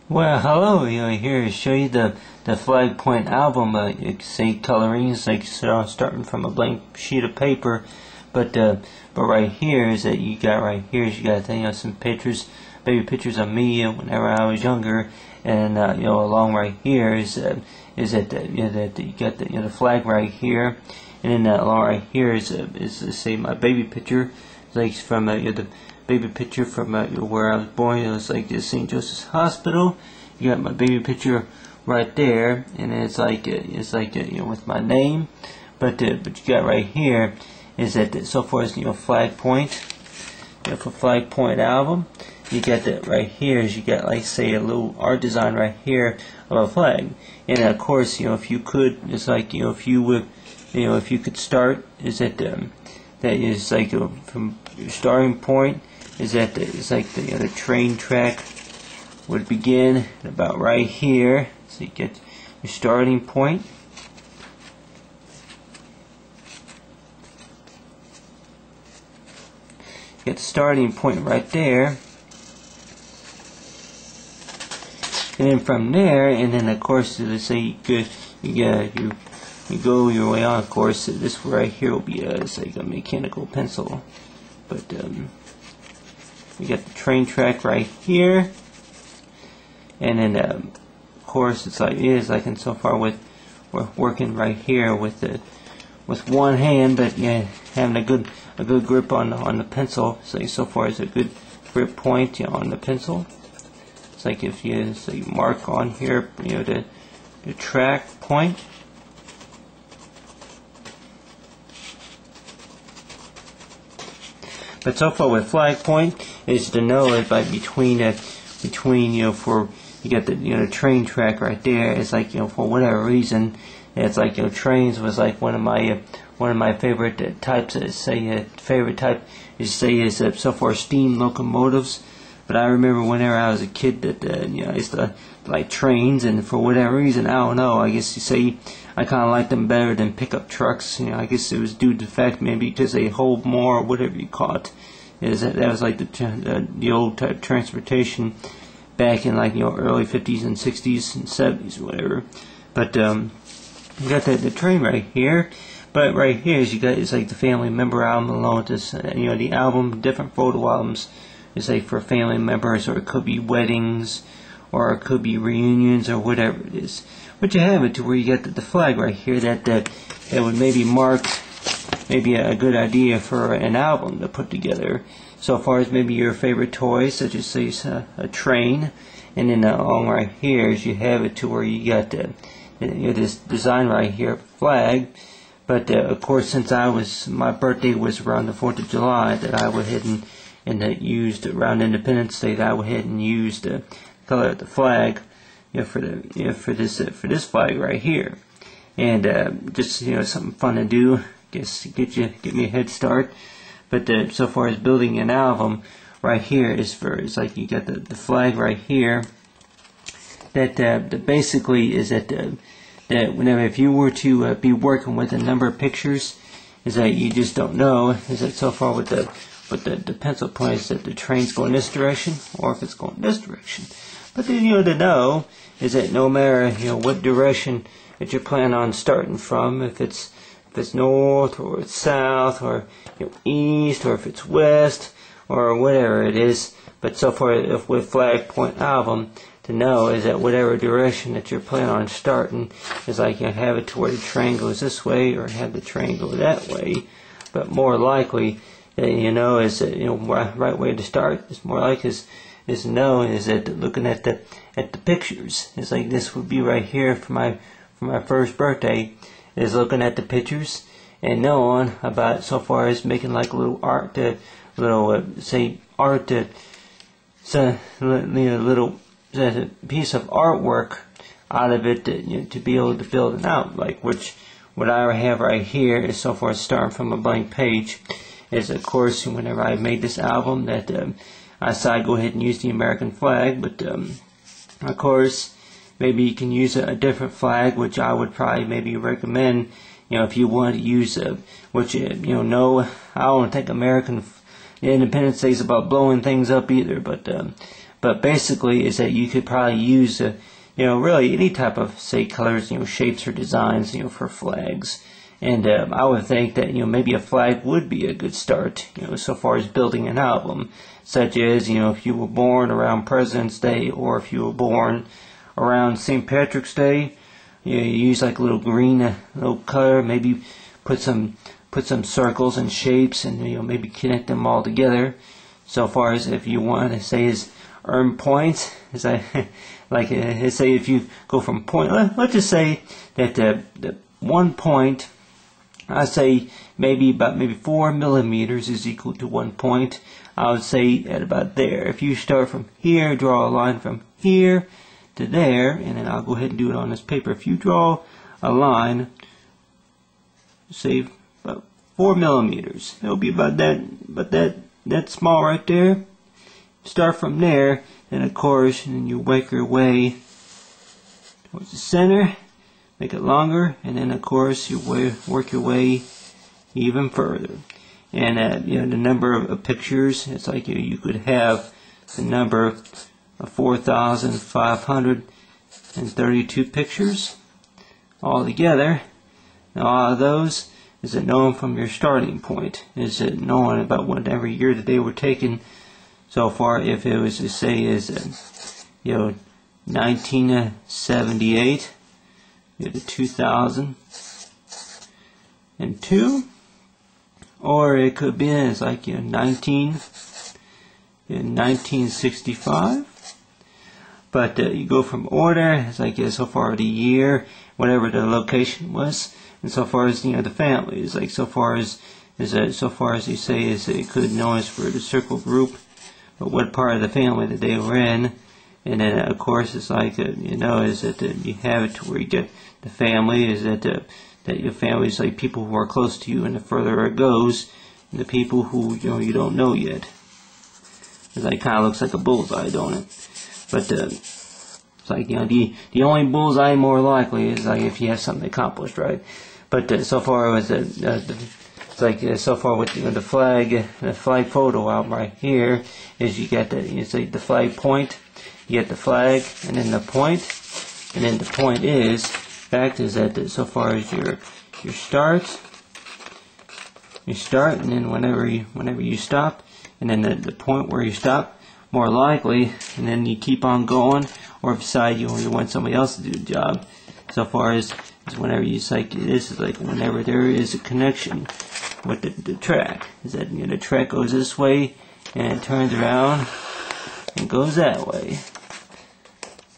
Well, hello. Here to show you the Flag Point album. You can see colorings like starting from a blank sheet of paper, but right here is that you got some pictures, baby pictures of me whenever I was younger, and along right here is that that you got the flag right here, and then along right here is say my baby picture, like from the baby picture from where I was born. It was like the St. Joseph's Hospital. You got my baby picture right there, and it's like with my name. But you got right here is that so far as Flag Point, for Flag Point album, you got that right here. Is you got like say a little art design right here of a flag, and of course if you could, it's like if you would, if you could start, is that that is like from your starting point. Is that it's like the train track would begin about right here. So you get your starting point. You get the starting point right there. And then from there, and then of course, let's say you go your way on. Of course, this right here will be it's like a mechanical pencil, but we got the train track right here, and then of course it's like and so far we're working right here with one hand, but having a good grip on the pencil. So far as a good grip point on the pencil. It's like if you mark on here the track point. But so far with Flag Point is to know it by between for you got the train track right there. It's like for whatever reason it's like trains was like one of my favorite types. Favorite type is so far steam locomotives. But I remember whenever I was a kid that I used to like trains, and for whatever reason, I don't know, I guess you say I kind of like them better than pickup trucks. I guess it was due to the fact maybe because they hold more, or whatever you call it. That was like the old type transportation back in like early 50s and 60s and 70s or whatever. But you got the train right here. But right here is it's like the family member album along with this the album, different photo albums. It's like for family members, or it could be weddings, or it could be reunions, or whatever it is. But you have it to where you get the flag right here that would maybe mark maybe a good idea for an album to put together. So far as maybe your favorite toys, such as say a train, and then along right here is you have it to where you got this design right here, flag. But of course, since my birthday was around the 4th of July, that I went ahead and that used around Independence Day, that I went ahead and used the color of the flag, for this flag right here, and just something fun to do, guess get me a head start. But so far as building an album, right here it's like you got the flag right here. That basically is that whenever if you were to be working with a number of pictures, is that you just don't know is that so far with the pencil point is that the train's going this direction or if it's going this direction. But then to know is that no matter what direction that you plan on starting from, if it's north or it's south or east or if it's west or whatever it is. But so far if with Flag Point album, to know is that whatever direction that you're planning on starting is like you have it to where the train goes this way or have the train go that way. But more likely is that right way to start is more like is known is that looking at the pictures. It's like this would be right here for my first birthday, is looking at the pictures and knowing about so far as making like a little art, say art, little piece of artwork out of it to be able to build it out. Like what I have right here is so far starting from a blank page. Is of course whenever I made this album that I decided to go ahead and use the American flag, but of course maybe you can use a different flag, which I would probably maybe recommend if you want to use which I don't think American Independence Day is about blowing things up either, but But basically is that you could probably use really any type of, say, colors, shapes or designs, for flags. And I would think that maybe a flag would be a good start, so far as building an album, such as if you were born around President's Day, or if you were born around St. Patrick's Day, you use like a little green little color, maybe put some circles and shapes, and maybe connect them all together. So far as if you want to say is earn points, as I like say if you go from point, let's just say that the 1 point, I say maybe 4 millimeters is equal to 1 point. I would say at about there. If you start from here, draw a line from here to there, and then I'll go ahead and do it on this paper. If you draw a line, say about 4 millimeters, it'll be about that small right there. Start from there, then of course, and then you work your way towards the center. Make it longer, and then of course you work your way even further. And the number of pictures, it's like you could have the number of 4,532 pictures all together. Now all of those is it known from your starting point? Is it known about whatever year that they were taken so far? If it was to say is 1978. To 2002, or it could be it's like 1965. But you go from order. It's like so far the year, whatever the location was, and so far as the family is like so far as you say is it could know as for the circle group, but what part of the family that they were in. And then of course it's like is that you have it to where you get the family is that your family is like people who are close to you, and the further it goes, and the people who you don't know yet. It's like kind of looks like a bullseye, don't it? But it's like the only bullseye more likely is like if you have something accomplished, right? But so far with it's like so far with the flag photo album right here is you got it's like the flag point. You get the flag, and then the point, and then the point is, fact is that so far as your start, and then whenever you stop, and then the point where you stop, more likely, and then you keep on going, or beside you want somebody else to do the job. So far as whenever you this is like whenever there is a connection with the track, is that the track goes this way, and it turns around and goes that way.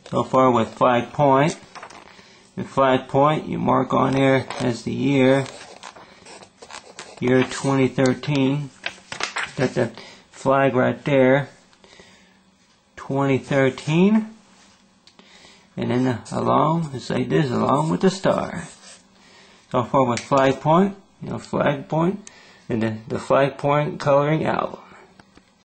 So far with flag point. The flag point you mark on there as the year 2013. Got the flag right there, 2013. And then along, it's like this, along with the star. So far with flag point, flag point, and the flag point coloring out.